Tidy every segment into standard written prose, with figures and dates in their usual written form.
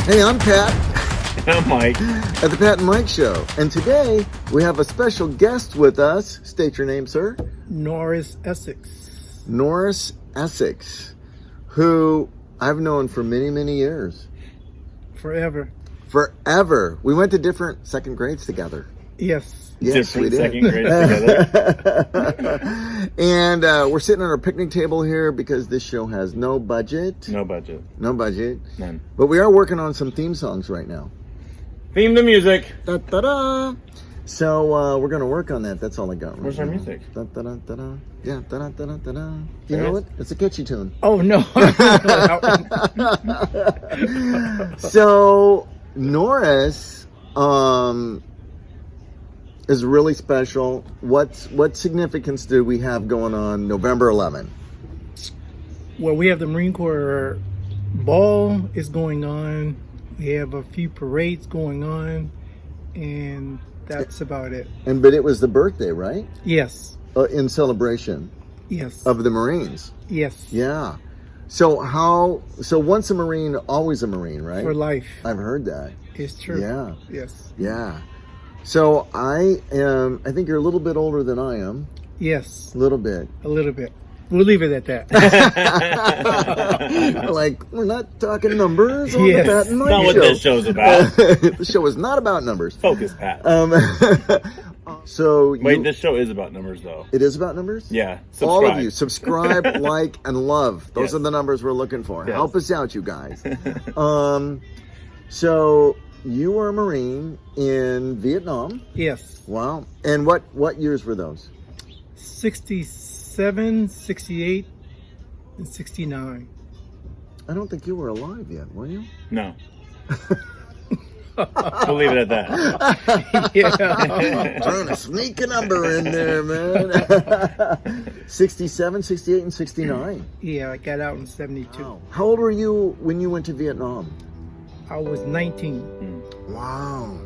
Hey, I'm Pat. I'm Mike. At the Pat and Mike Show. And today we have a special guest with us. State your name, sir. Norris Essex. Norris Essex, who I've known for many, many years. Forever. Forever. We went to different second grades together. Yes. Yes, we Different did. second grades together. And we're sitting at our picnic table here because this show has no budget. No budget. No budget. None. But we are working on some theme songs right now. Theme to music. Da, da, da. So we're going to work on that. That's all I got right Where's our now. music? Da, da, da, da, da. Yeah, da, da, da, da, da, da. You There know it it? It's a catchy tune. Oh, no. So Norris is really special. What significance do we have going on November 11th? Well, we have the Marine Corps ball is going on. We have a few parades going on. And that's about it. But it was the birthday, right? Yes. In celebration Yes. of the Marines. Yes. Yeah. So once a Marine, always a Marine, right? For life. I've heard that. It's true. Yeah. Yes. Yeah. So I think you're a little bit older than I am. Yes. A little bit. A little bit. We'll leave it at that. Like, we're not talking numbers on Yes. the Pat and Mike Not show. what this show's about. The show is not about numbers. Focus, Pat. So Wait, this show is about numbers, though. it is about numbers? Yeah. All of Subscribe. you, subscribe, like, and love. Those Yes. are the numbers we're looking for. Yes. Help us out, you guys. So you were a Marine in Vietnam. Yes. Wow. And what years were those? 67, 68, and 69. I don't think you were alive yet, were you? No. We'll leave it at that. Yeah. Trying to sneak a number in there, man. 67, 68, and 69. Yeah, I got out in 72. Wow. How old were you when you went to Vietnam? I was 19. Wow.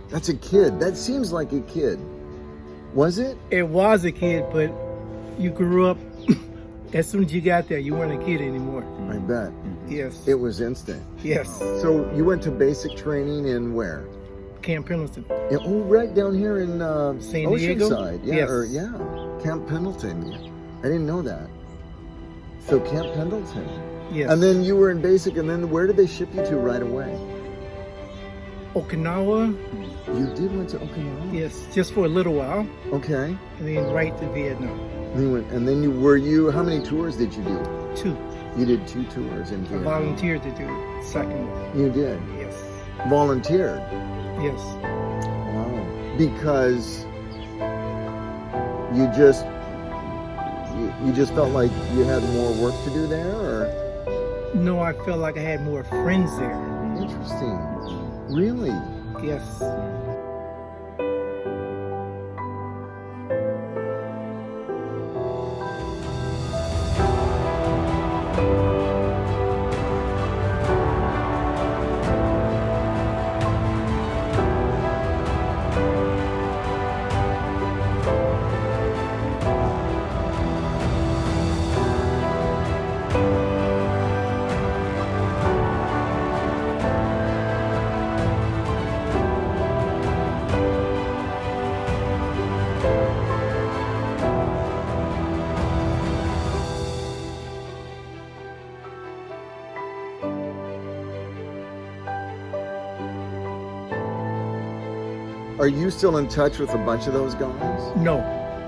That's a kid. That seems like a kid. Was it? It was a kid, but you grew up. As soon as you got there, you weren't a kid anymore. I bet. Yes. It was instant. Yes. So you went to basic training in where? Camp Pendleton. Yeah, oh, right down here in San Diego? Oceanside. Yeah, Yes. Camp Pendleton. I didn't know that. So Camp Pendleton. Yes. And then you were in basic, and then where did they ship you to right away? Okinawa. You did went to Okinawa? Yes, just for a little while, Okay. and then right to Vietnam. And then how many tours did you do? 2. You did 2 tours in I Vietnam. volunteered to do the second one. You did. Yes. Volunteered. Yes. Wow. Because you just felt like you had more work to do there, or? No, I felt like I had more friends there. Interesting. Really? Yes. Are you still in touch with a bunch of those guys? No.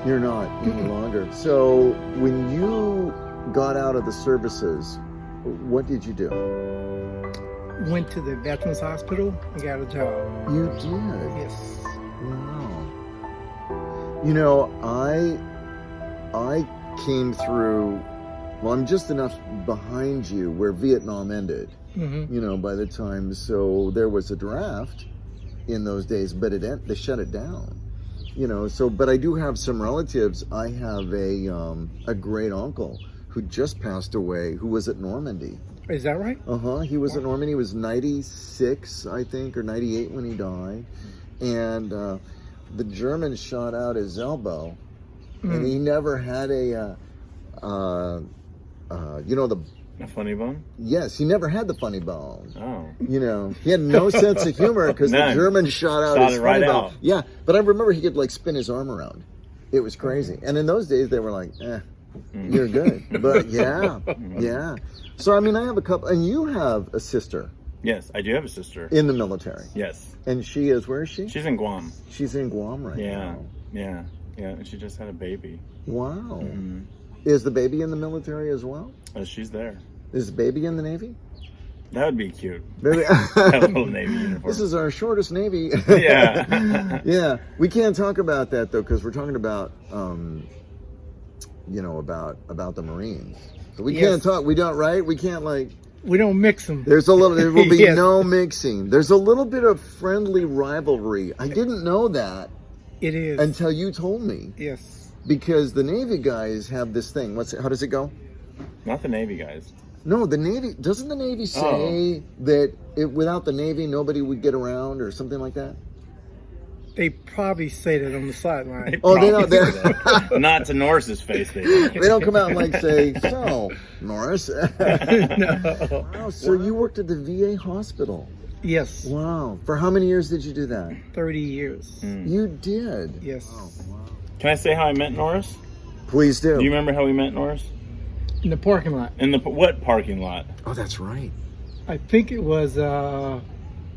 You're not any longer. So when you got out of the services, what did you do? Went to the Veterans Hospital and got a job. You did? Yes. Wow. You know, I came through, well, I'm just enough behind you where Vietnam ended, Mm-hmm. you know, by the time, so there was a draft in those days, but they shut it down, you know, so, but I do have some relatives. I have a great uncle who just passed away, who was at Normandy. Is that right? He was at Normandy. He was 96, I think, or 98 when he died. And the Germans shot out his elbow, and he never had a, you know, the A funny bone? Yes, he never had the funny bone. Oh. You know, he had no sense of humor because the None. German shot out Shot his it right funny bone. out. Yeah, but I remember he could like spin his arm around. It was crazy. And in those days, they were like, you're good. But yeah. So, I mean, I have a couple, and you have a sister Yes, I do have a sister. in the military. Yes. And she is, where is she? She's in Guam. She's in Guam right Yeah. now. Yeah. Yeah. And she just had a baby. Wow. Mhm. Is the baby in the military as well? She's there. Is the baby in the Navy? That would be cute. Baby. Have a little Navy uniform. This is our shortest Navy. Yeah. Yeah. We can't talk about that though, because we're talking about, you know, about the Marines. So we can't talk. We don't, right? We can't like. We don't mix them. There will be Yes. no mixing. There's a little bit of friendly rivalry. I didn't know that It is. until you told me. Yes. Because the Navy guys have this thing. How does it go? Not the Navy guys. No, the Navy, doesn't the Navy say that without the Navy, nobody would get around or something like that? They probably say that on the sideline. Oh, they don't. Probably say that. Not to Norris's face. They don't. They don't come out and like say, so, Norris. No. Wow, so you worked at the VA hospital. Yes. Wow. For how many years did you do that? 30 years. Mm. You did. Yes. Oh, wow. Can I say how I met Norris? Please do. Do you remember how we met Norris? In the parking lot. In the what parking lot? Oh, that's right. I think it was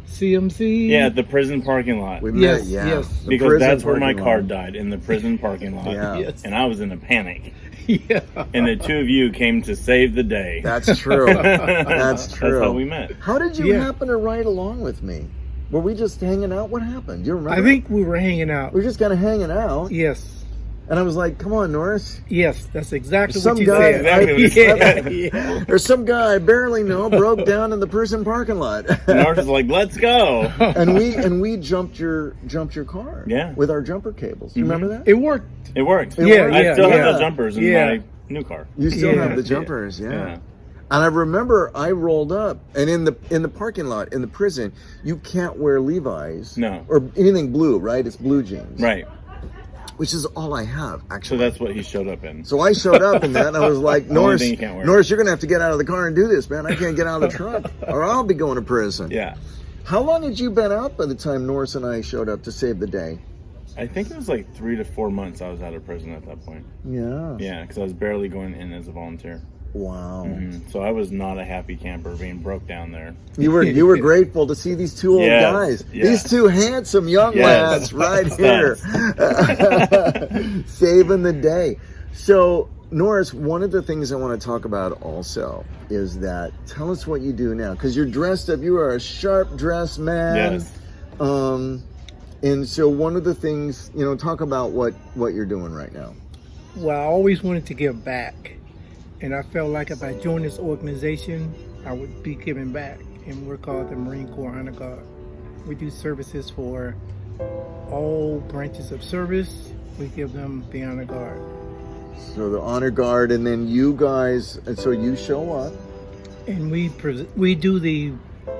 CMC. Yeah, the prison parking lot. We Yes, met, yeah. yes. The Because prison that's where my parking car lot. died, in the prison parking lot. Yeah. Yes. And I was in a panic. Yeah. And the two of you came to save the day. That's true. That's true. That's how we met. How did you Yeah. happen to ride along with me? Were we just hanging out? What happened? Do you remember? I think we were hanging out. we were just kind of hanging out. Yes. And I was like, come on, Norris. Yes, that's exactly Some what you guy- said. Exactly what you said. Yeah. There's some guy I barely know broke down in the prison parking lot. And Norris was like, let's go. and we jumped your car. Yeah. With our jumper cables. Do you remember that? It worked. It worked. It Yeah, worked. I still yeah. have the jumpers in Yeah. my new car. You still Yeah. have the jumpers, yeah. Yeah. And I remember I rolled up, and in the parking lot in the prison, you can't wear Levi's, No. or anything blue, right? It's blue jeans, Right. Which is all I have So actually. that's what he showed up in. So I showed up in that, and I was like, The only Norris, thing you can't wear. Norris, you're gonna have to get out of the car and do this, man. I can't get out of the truck, or I'll be going to prison. Yeah. How long had you been out by the time Norris and I showed up to save the day? I think it was like 3 to 4 months I was out of prison at that point. Yeah. Yeah, because I was barely going in as a volunteer. Wow. So I was not a happy camper being broke down there. You were grateful to see these two old Yes, guys, yeah. these two handsome young Yes. lads right here, saving the day. So, Norris, one of the things I want to talk about also is that tell us what you do now, because you're dressed up. You are a sharp dressed man. Yes. And so one of the things, talk about what you're doing right now. Well, I always wanted to give back. And I felt like if I joined this organization, I would be giving back. And we're called the Marine Corps Honor Guard. We do services for all branches of service. We give them the Honor Guard. So the Honor Guard, and then you guys, and so you show up. And we do the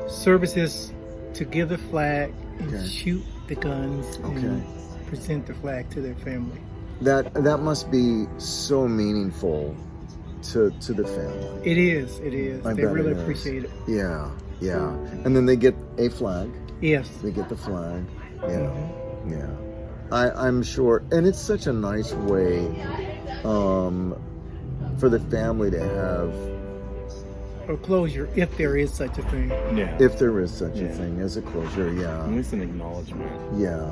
services to give the flag and Okay. shoot the guns Okay. and present the flag to their family. That must be so meaningful to the family. It is. I They bet really it is. appreciate it. Yeah. And then they get a flag. Yes. They get the flag. Yeah. Mhm. Yeah. I'm sure, and it's such a nice way for the family to have, Or closure, if there is such a thing. Yeah. if there is such a Yeah. thing as a closure. At Yeah. least an acknowledgement. Yeah.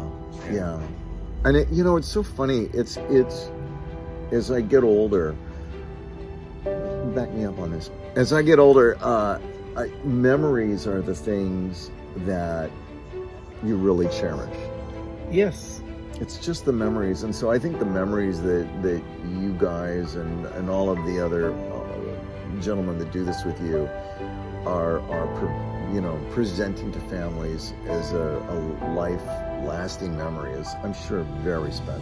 And it's so funny. It's as I get older. Back me up on this. As I get older, memories are the things that you really cherish. Yes. It's just the memories, and so I think the memories that you guys and all of the other gentlemen that do this with you are presenting to families as a life-lasting memory is, I'm sure, very special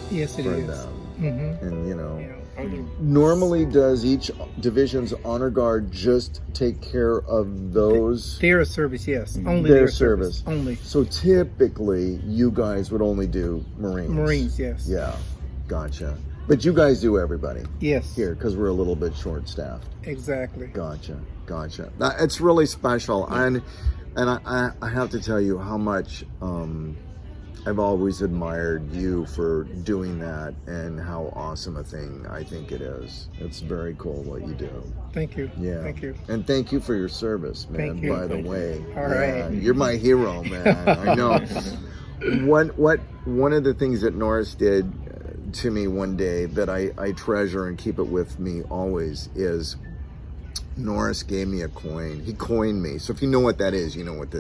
Yes, it for is. them. Mm-hmm. And Are there- normally, does each division's honor guard just take care of those? Their service, yes. Only Their their service. service. Only. So typically, you guys would only do Marines. Marines, yes. Yeah, gotcha. But you guys do everybody Yes. here because we're a little bit short-staffed. Exactly. Gotcha. It's really special, and I have to tell you how much I've always admired you for doing that, and how awesome a thing I think it is. It's very cool what you do. Thank you. Yeah. Thank you. And thank you for your service, man. Thank you. By the way, All right. you're my hero, man. I know. One of the things that Norris did to me one day that I treasure and keep it with me always is Norris gave me a coin. He coined me. So if you know what that is, you know what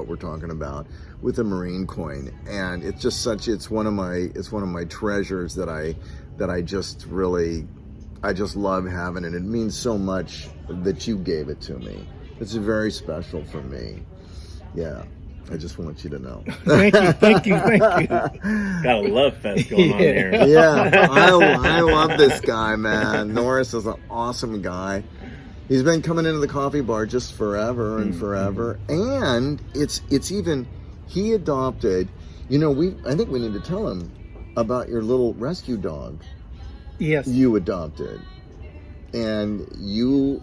we're talking about, with a Marine coin. And it's just it's one of my treasures that I just love having, and it means so much that you gave it to me. It's very special for me. Yeah. I just want you to know. Thank you. Got a love fest going on here. Yeah, I love this guy, man. Norris is an awesome guy. He's been coming into the coffee bar just forever and forever. And it's even, he adopted, I think we need to tell him about your little rescue dog. Yes. You adopted. And you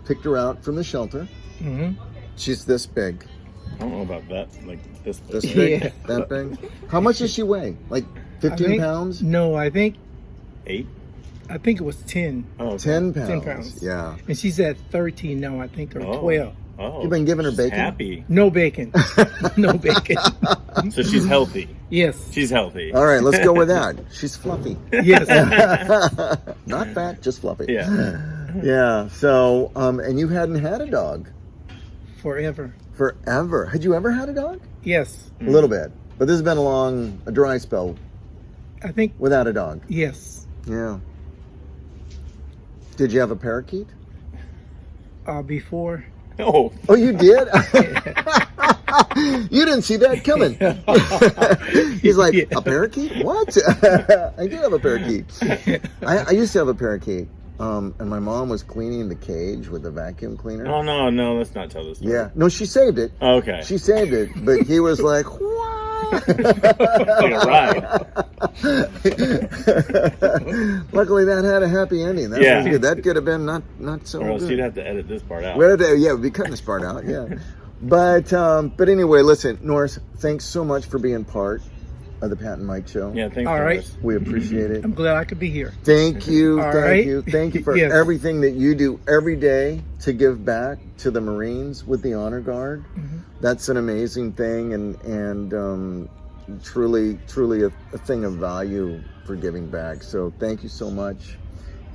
picked her out from the shelter. Mm-hmm. She's this big. I don't know about that. Like this. This big? Yeah. That big? How much does she weigh? Like 15 pounds? No, I think 8? it was 10. Oh, okay. 10 pounds. 10 pounds. Yeah. And she's at 13 now, I think, or 12. Oh, You've been giving her she's bacon? Happy. No bacon. No bacon. So she's healthy. Yes. She's healthy. All right, let's go with that. She's fluffy. Yes. Not fat, just fluffy. Yeah. Yeah. So, and you hadn't had a dog Forever. forever. Had you ever had a dog? Yes. A little bit. But this has been a dry spell I think, without a dog. yes. Yeah. Did you have a parakeet? Before. Oh. Oh, you did? You didn't see that coming. He's like, a parakeet? What? I do have a parakeet. I used to have a parakeet. And my mom was cleaning the cage with a vacuum cleaner. Oh, no, let's not tell this story. Yeah. No, she saved it. Oh, okay. She saved it. But he was like, what? Like a ride. Luckily, that had a happy ending. That was good. That could have been not so Or else good. you'd have to edit this part out. We'd be cutting this part out, yeah. But anyway, listen, Norris, thanks so much for being part of the Pat and Mike Show. Yeah, thanks. All right. Norris. We appreciate it. I'm glad I could be here. Thank you, All thank right. you. Thank you for Yes. everything that you do every day to give back to the Marines with the Honor Guard. Mm-hmm. That's an amazing thing, and truly a thing of value for giving back. So thank you so much.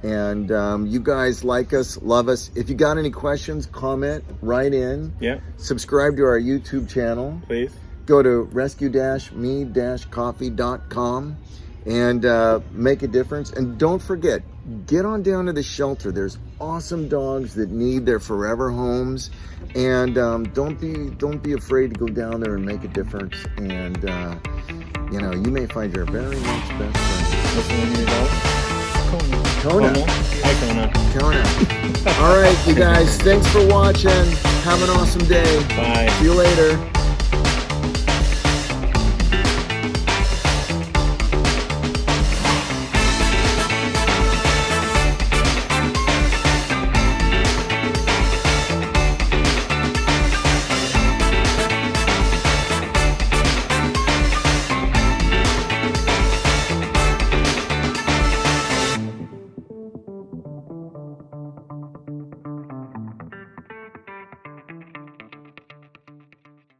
And you guys like us, love us. If you got any questions, comment, write in. Yeah, Subscribe to our YouTube channel. please. Go to rescue-me-coffee.com and make a difference. And don't forget, get on down to the shelter. There's awesome dogs that need their forever homes. And don't be afraid to go down there and make a difference. And you may find your very next best friend. What's the name of your dog? Kona. Hi, Kona. Kona. All right, you guys. Thanks for watching. Have an awesome day. Bye. See you later.